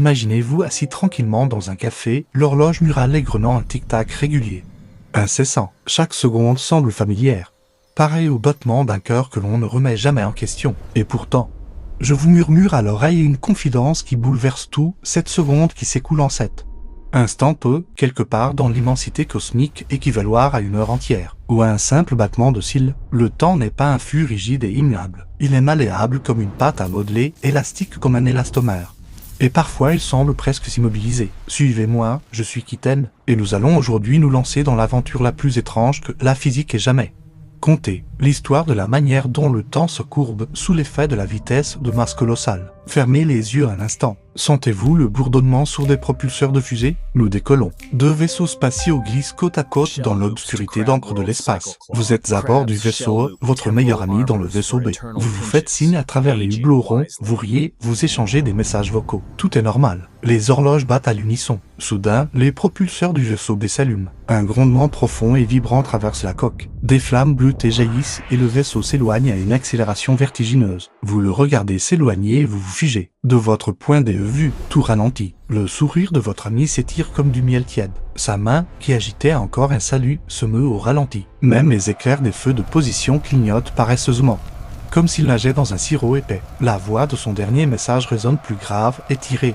Imaginez-vous assis tranquillement dans un café, l'horloge mure allègrement un tic-tac régulier. Incessant, chaque seconde semble familière. Pareil au battement d'un cœur que l'on ne remet jamais en question. Et pourtant, je vous murmure à l'oreille une confidence qui bouleverse tout, cette seconde qui s'écoule en 7. Instant peut, quelque part dans l'immensité cosmique, équivaloir à une heure entière, ou à un simple battement de cils. Le temps n'est pas un flux rigide et immuable. Il est malléable comme une pâte à modeler, élastique comme un élastomère. Et parfois il semble presque s'immobiliser. Suivez-moi, je suis Kitten, et nous allons aujourd'hui nous lancer dans l'aventure la plus étrange que la physique ait jamais conté, l'histoire de la manière dont le temps se courbe sous l'effet de la vitesse de masse colossale. Fermez les yeux un instant. Sentez-vous le bourdonnement sourd des propulseurs de fusée? Nous décollons. Deux vaisseaux spatiaux glissent côte à côte dans l'obscurité d'encre de l'espace. Vous êtes à bord du vaisseau A, votre meilleur ami dans le vaisseau B. Vous vous faites signe à travers les hublots ronds, vous riez, vous échangez des messages vocaux. Tout est normal. Les horloges battent à l'unisson. Soudain, les propulseurs du vaisseau B s'allument. Un grondement profond et vibrant traverse la coque. Des flammes bleutées jaillissent et le vaisseau s'éloigne à une accélération vertigineuse. Vous le regardez s'éloigner et vous vous figez. De votre point de vue, tout ralentit. Le sourire de votre ami s'étire comme du miel tiède. Sa main, qui agitait encore un salut, se meut au ralenti. Même les éclairs des feux de position clignotent paresseusement, comme s'il nageait dans un sirop épais. La voix de son dernier message résonne plus grave et tirée,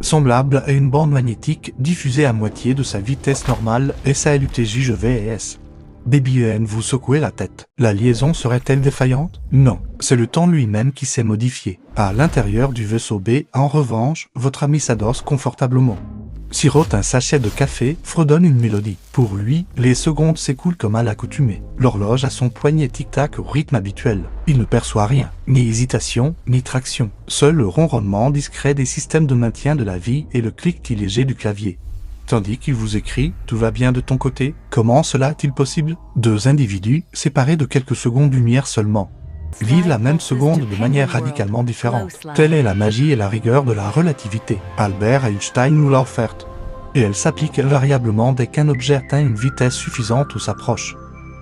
semblable à une bande magnétique diffusée à moitié de sa vitesse normale et sa LUTJVS. Baby N, vous secouez la tête. La liaison serait-elle défaillante? Non, c'est le temps lui-même qui s'est modifié. À l'intérieur du vaisseau B, en revanche, votre ami s'adosse confortablement. Sirote un sachet de café, fredonne une mélodie. Pour lui, les secondes s'écoulent comme à l'accoutumée. L'horloge a son poignet tic-tac au rythme habituel. Il ne perçoit rien, ni hésitation, ni traction. Seul le ronronnement discret des systèmes de maintien de la vie et le cliquetis léger du clavier. Tandis qu'il vous écrit « Tout va bien de ton côté ?» Comment cela est-il possible? Deux individus, séparés de quelques secondes-lumière seulement, vivent la même seconde de manière radicalement différente. Telle est la magie et la rigueur de la relativité. Albert Einstein nous l'a offerte. Et elle s'applique invariablement dès qu'un objet atteint une vitesse suffisante ou s'approche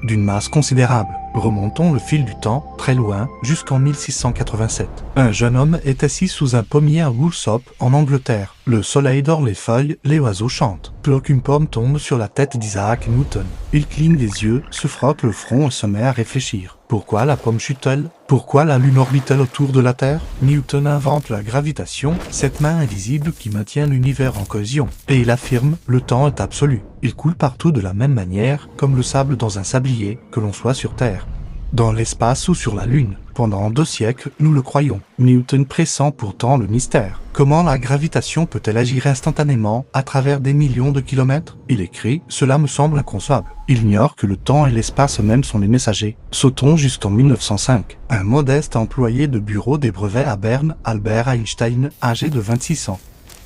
d'une masse considérable. Remontons le fil du temps, très loin, jusqu'en 1687. Un jeune homme est assis sous un pommier à Woolsop, en Angleterre. Le soleil dore les feuilles, les oiseaux chantent. Puis qu'une pomme tombe sur la tête d'Isaac Newton. Il cligne des yeux, se frotte le front et se met à réfléchir. Pourquoi la pomme chute-t-elle? Pourquoi la Lune orbite-t-elle autour de la Terre? Newton invente la gravitation, cette main invisible qui maintient l'univers en cohésion. Et il affirme, le temps est absolu. Il coule partout de la même manière, comme le sable dans un sablier, que l'on soit sur Terre, dans l'espace ou sur la Lune. Pendant 2 siècles, nous le croyons. Newton pressent pourtant le mystère. Comment la gravitation peut-elle agir instantanément à travers des millions de kilomètres? Il écrit, cela me semble inconcevable. Il ignore que le temps et l'espace eux-mêmes sont les messagers. Sautons jusqu'en 1905. Un modeste employé de bureau des brevets à Berne, Albert Einstein, âgé de 26 ans,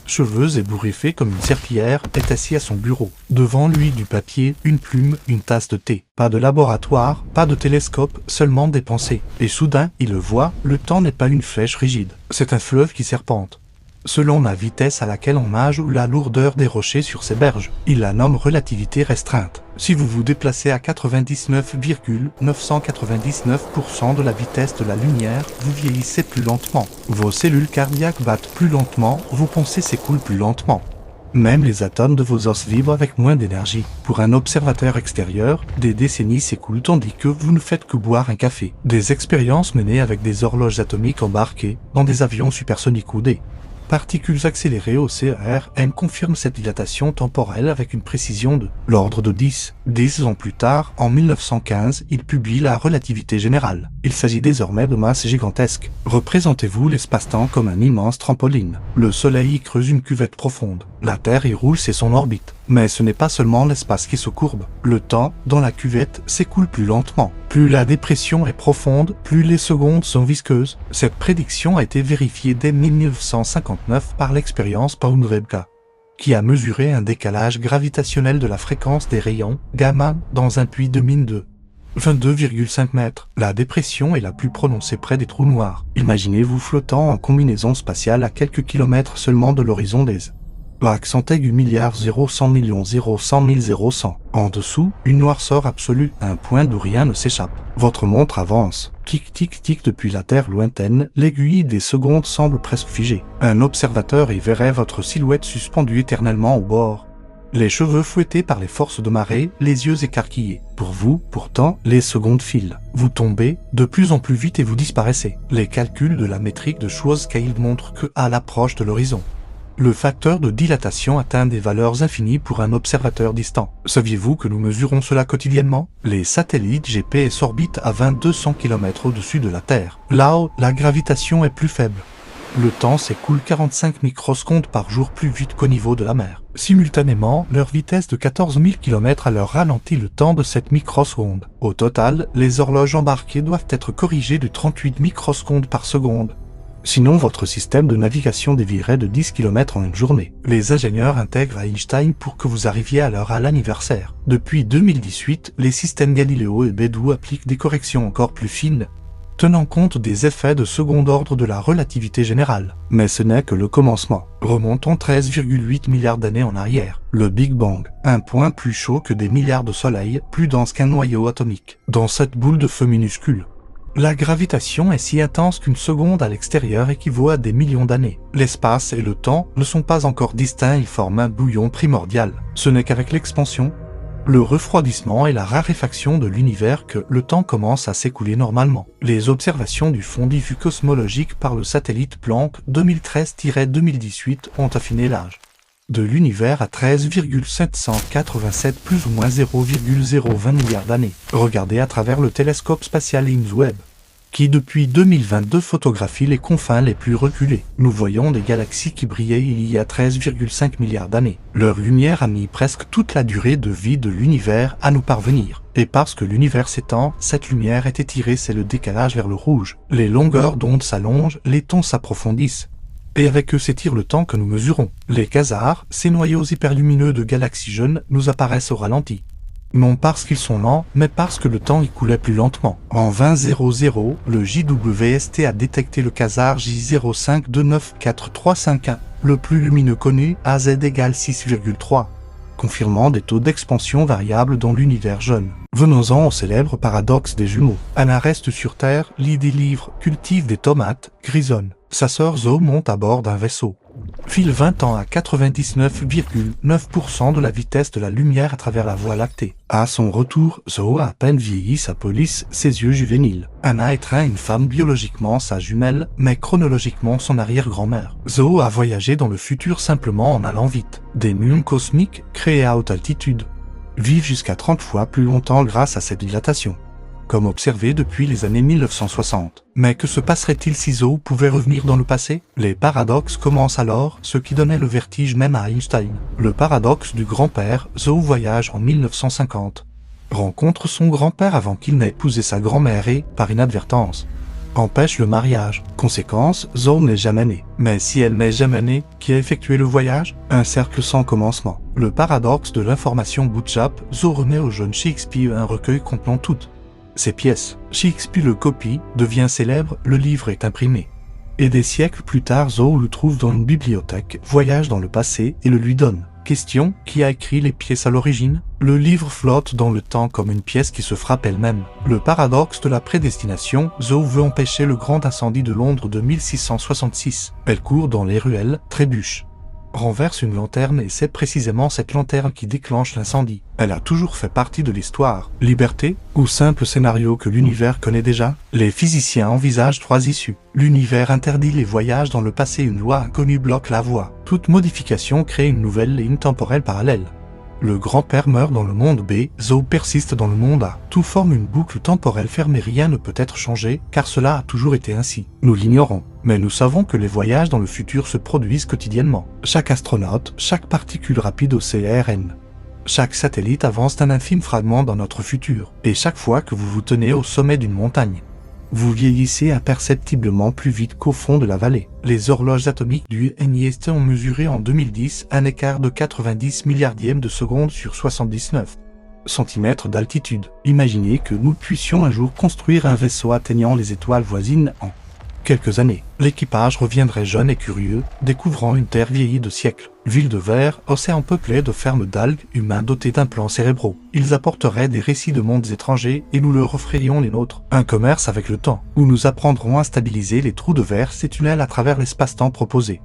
cheveux ébouriffés comme une serpillière, est assis à son bureau. Devant lui du papier, une plume, une tasse de thé. Pas de laboratoire, pas de télescope, seulement des pensées. Et soudain, il le voit, le temps n'est pas une flèche rigide. C'est un fleuve qui serpente, selon la vitesse à laquelle on nage ou la lourdeur des rochers sur ses berges. Il la nomme relativité restreinte. Si vous vous déplacez à 99,999% de la vitesse de la lumière, vous vieillissez plus lentement. Vos cellules cardiaques battent plus lentement, vos pensées s'écoulent plus lentement. Même les atomes de vos os vibrent avec moins d'énergie. Pour un observateur extérieur, des décennies s'écoulent tandis que vous ne faites que boire un café. Des expériences menées avec des horloges atomiques embarquées dans des avions supersoniques ou des particules accélérées au CERN confirment cette dilatation temporelle avec une précision de l'ordre de 10. 10 ans plus tard, en 1915, il publie la relativité générale. Il s'agit désormais de masses gigantesques. Représentez-vous l'espace-temps comme un immense trampoline. Le Soleil y creuse une cuvette profonde. La Terre y roule c'est son orbite. Mais ce n'est pas seulement l'espace qui se courbe. Le temps, dans la cuvette, s'écoule plus lentement. Plus la dépression est profonde, plus les secondes sont visqueuses. Cette prédiction a été vérifiée dès 1959 par l'expérience Paul-Rebka, qui a mesuré un décalage gravitationnel de la fréquence des rayons gamma dans un puits de mine de 22,5 mètres. La dépression est la plus prononcée près des trous noirs. Imaginez-vous flottant en combinaison spatiale à quelques kilomètres seulement de l'horizon des L'accent aigu milliard 0 100 millions 0 100 000 0 100. En dessous, une noirceur absolue, un point d'où rien ne s'échappe. Votre montre avance. Tic tic tic depuis la terre lointaine, l'aiguille des secondes semble presque figée. Un observateur y verrait votre silhouette suspendue éternellement au bord. Les cheveux fouettés par les forces de marée, les yeux écarquillés. Pour vous, pourtant, les secondes filent. Vous tombez de plus en plus vite et vous disparaissez. Les calculs de la métrique de Schwarzschild montrent que, à l'approche de l'horizon, le facteur de dilatation atteint des valeurs infinies pour un observateur distant. Saviez-vous que nous mesurons cela quotidiennement? Les satellites GPS orbitent à 2200 km au-dessus de la Terre. Là-haut, la gravitation est plus faible. Le temps s'écoule 45 microsecondes par jour plus vite qu'au niveau de la mer. Simultanément, leur vitesse de 14 000 km à l'heure ralentit le temps de 7 microsecondes. Au total, les horloges embarquées doivent être corrigées de 38 microsecondes par seconde. Sinon, votre système de navigation dévierait de 10 km en une journée. Les ingénieurs intègrent Einstein pour que vous arriviez à l'heure à l'anniversaire. Depuis 2018, les systèmes Galileo et Beidou appliquent des corrections encore plus fines, tenant compte des effets de second ordre de la relativité générale. Mais ce n'est que le commencement. Remontons 13,8 milliards d'années en arrière. Le Big Bang, un point plus chaud que des milliards de soleils, plus dense qu'un noyau atomique. Dans cette boule de feu minuscule, la gravitation est si intense qu'une seconde à l'extérieur équivaut à des millions d'années. L'espace et le temps ne sont pas encore distincts, ils forment un bouillon primordial. Ce n'est qu'avec l'expansion, le refroidissement et la raréfaction de l'univers que le temps commence à s'écouler normalement. Les observations du fond diffus cosmologique par le satellite Planck 2013-2018 ont affiné l'âge de l'univers à 13,787 plus ou moins 0,020 milliards d'années. Regardez à travers le télescope spatial James Webb, qui depuis 2022 photographie les confins les plus reculés. Nous voyons des galaxies qui brillaient il y a 13,5 milliards d'années. Leur lumière a mis presque toute la durée de vie de l'univers à nous parvenir. Et parce que l'univers s'étend, cette lumière est étirée, c'est le décalage vers le rouge. Les longueurs d'onde s'allongent, les tons s'approfondissent. Et avec eux s'étire le temps que nous mesurons. Les quasars, ces noyaux hyperlumineux de galaxies jeunes, nous apparaissent au ralenti. Non parce qu'ils sont lents, mais parce que le temps y coulait plus lentement. En 2000, le JWST a détecté le quasar J0529435, le plus lumineux connu, AZ égale 6,3, confirmant des taux d'expansion variables dans l'univers jeune. Venons-en au célèbre paradoxe des jumeaux. Anna reste sur Terre, lit des livres, cultive des tomates, grisonne. Sa sœur Zoe monte à bord d'un vaisseau, file 20 ans à 99,9% de la vitesse de la lumière à travers la Voie lactée. À son retour, Zoe a à peine vieilli sa police, ses yeux juvéniles. Anna étreint une femme biologiquement sa jumelle, mais chronologiquement son arrière-grand-mère. Zoe a voyagé dans le futur simplement en allant vite. Des muons cosmiques, créés à haute altitude, vivent jusqu'à 30 fois plus longtemps grâce à cette dilatation, comme observé depuis les années 1960. Mais que se passerait-il si Zoe pouvait revenir dans le passé? Les paradoxes commencent alors, ce qui donnait le vertige même à Einstein. Le paradoxe du grand-père. Zoe voyage en 1950, rencontre son grand-père avant qu'il n'ait épousé sa grand-mère et, par inadvertance, empêche le mariage. Conséquence, Zoe n'est jamais née. Mais si elle n'est jamais née, qui a effectué le voyage? Un cercle sans commencement. Le paradoxe de l'information bootstrap. Zoe remet au jeune Shakespeare un recueil contenant toutes ses pièces. Shakespeare le copie, devient célèbre, le livre est imprimé. Et des siècles plus tard, Zoe le trouve dans une bibliothèque, voyage dans le passé et le lui donne. Question, qui a écrit les pièces à l'origine? Le livre flotte dans le temps comme une pièce qui se frappe elle-même. Le paradoxe de la prédestination. Zoe veut empêcher le grand incendie de Londres de 1666. Elle court dans les ruelles, trébuche, renverse une lanterne et c'est précisément cette lanterne qui déclenche l'incendie. Elle a toujours fait partie de l'histoire. Liberté, ou simple scénario que l'univers connaît déjà? Les physiciens envisagent 3 issues. L'univers interdit les voyages dans le passé, une loi inconnue bloque la voie. Toute modification crée une nouvelle ligne temporelle parallèle. Le grand-père meurt dans le monde B, Zoe persiste dans le monde A. Tout forme une boucle temporelle fermée, rien ne peut être changé, car cela a toujours été ainsi. Nous l'ignorons, mais nous savons que les voyages dans le futur se produisent quotidiennement. Chaque astronaute, chaque particule rapide au CERN, chaque satellite avance d'un infime fragment dans notre futur. Et chaque fois que vous vous tenez au sommet d'une montagne, vous vieillissez imperceptiblement plus vite qu'au fond de la vallée. Les horloges atomiques du NIST ont mesuré en 2010 un écart de 90 milliardièmes de seconde sur 79 cm d'altitude. Imaginez que nous puissions un jour construire un vaisseau atteignant les étoiles voisines en quelques années, l'équipage reviendrait jeune et curieux, découvrant une terre vieillie de siècles. Ville de verre, océan peuplé de fermes d'algues, humains dotés d'implants cérébraux. Ils apporteraient des récits de mondes étrangers et nous leur offririons les nôtres. Un commerce avec le temps, où nous apprendrons à stabiliser les trous de verre, ces tunnels à travers l'espace-temps proposé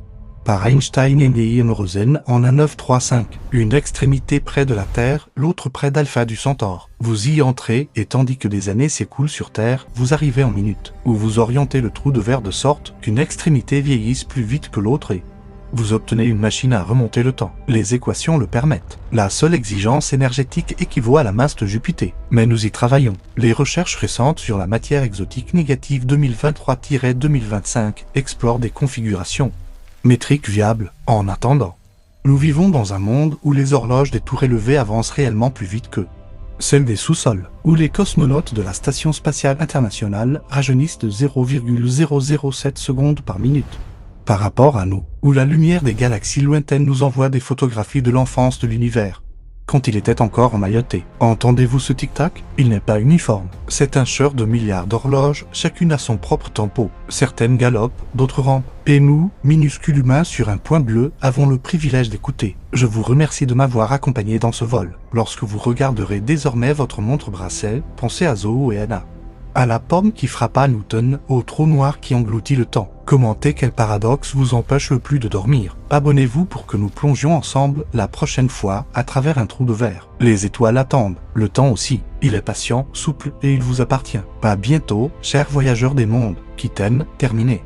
par Einstein et Neil Rosen en 1935. Une extrémité près de la Terre, l'autre près d'Alpha du Centaure. Vous y entrez, et tandis que des années s'écoulent sur Terre, vous arrivez en minutes, où vous orientez le trou de verre de sorte qu'une extrémité vieillisse plus vite que l'autre et vous obtenez une machine à remonter le temps. Les équations le permettent. La seule exigence énergétique équivaut à la masse de Jupiter. Mais nous y travaillons. Les recherches récentes sur la matière exotique négative 2023-2025 explorent des configurations métriques viables. En attendant, nous vivons dans un monde où les horloges des tours élevées avancent réellement plus vite que celles des sous-sols, où les cosmonautes de la Station spatiale internationale rajeunissent de 0,007 secondes par minute. Par rapport à nous, où la lumière des galaxies lointaines nous envoie des photographies de l'enfance de l'univers, quand il était encore emmailloté. Entendez-vous ce tic-tac? Il n'est pas uniforme. C'est un chœur de milliards d'horloges, chacune a son propre tempo. Certaines galopent, d'autres rampent. Et nous, minuscules humains sur un point bleu, avons le privilège d'écouter. Je vous remercie de m'avoir accompagné dans ce vol. Lorsque vous regarderez désormais votre montre bracelet, pensez à Zoho et Anna. À la pomme qui frappa Newton, au trou noir qui engloutit le temps. Commentez quel paradoxe vous empêche le plus de dormir. Abonnez-vous pour que nous plongions ensemble la prochaine fois à travers un trou de verre. Les étoiles attendent, le temps aussi. Il est patient, souple et il vous appartient. À bientôt, chers voyageurs des mondes. Qui t'aiment, terminé.